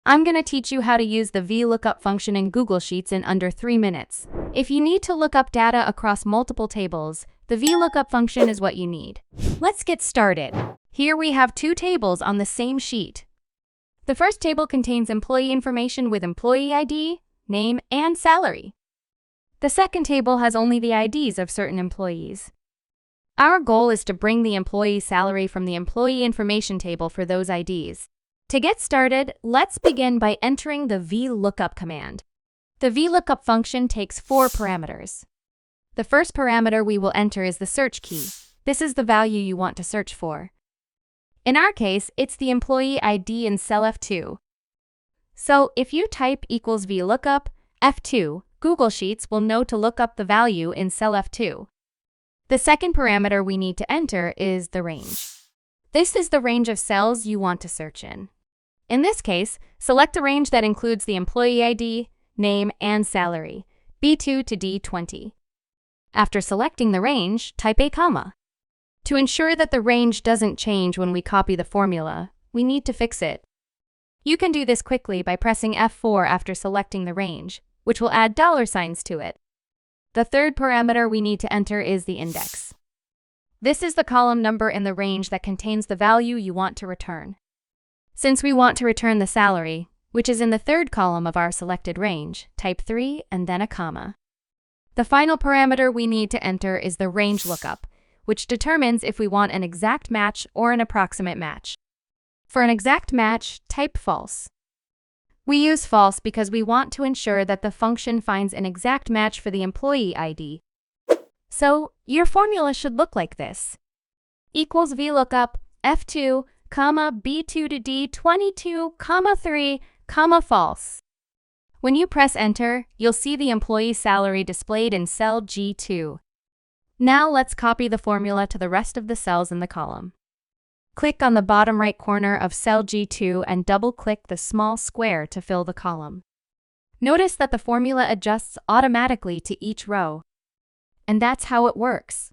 I'm going to teach you how to use the VLOOKUP function in Google Sheets in under 3 minutes. If you need to look up data across multiple tables, the VLOOKUP function is what you need. Let's get started. Here we have 2 tables on the same sheet. The first table contains employee information with employee ID, name, and salary. The second table has only the IDs of certain employees. Our goal is to bring the employee salary from the employee information table for those IDs. To get started, let's begin by entering the VLOOKUP command. The VLOOKUP function takes 4 parameters. The first parameter we will enter is the search key. This is the value you want to search for. In our case, it's the employee ID in cell F2. So if you type equals VLOOKUP F2, Google Sheets will know to look up the value in cell F2. The second parameter we need to enter is the range. This is the range of cells you want to search in. In this case, select a range that includes the employee ID, name, and salary, B2 to D20. After selecting the range, type a comma. To ensure that the range doesn't change when we copy the formula, we need to fix it. You can do this quickly by pressing F4 after selecting the range, which will add $signs to it. The third parameter we need to enter is the index. This is the column number in the range that contains the value you want to return. Since we want to return the salary, which is in the third column of our selected range, type 3 and then a comma. The final parameter we need to enter is the range lookup, which determines if we want an exact match or an approximate match. For an exact match, type false. We use false because we want to ensure that the function finds an exact match for the employee ID. So, your formula should look like this. Equals VLOOKUP F2, B2 to D22, 3, false. When you press enter, you'll see the employee salary displayed in cell G2. Now let's copy the formula to the rest of the cells in the column. Click on the bottom right corner of cell G2 and double-click the small square to fill the column. Notice that the formula adjusts automatically to each row. And that's how it works.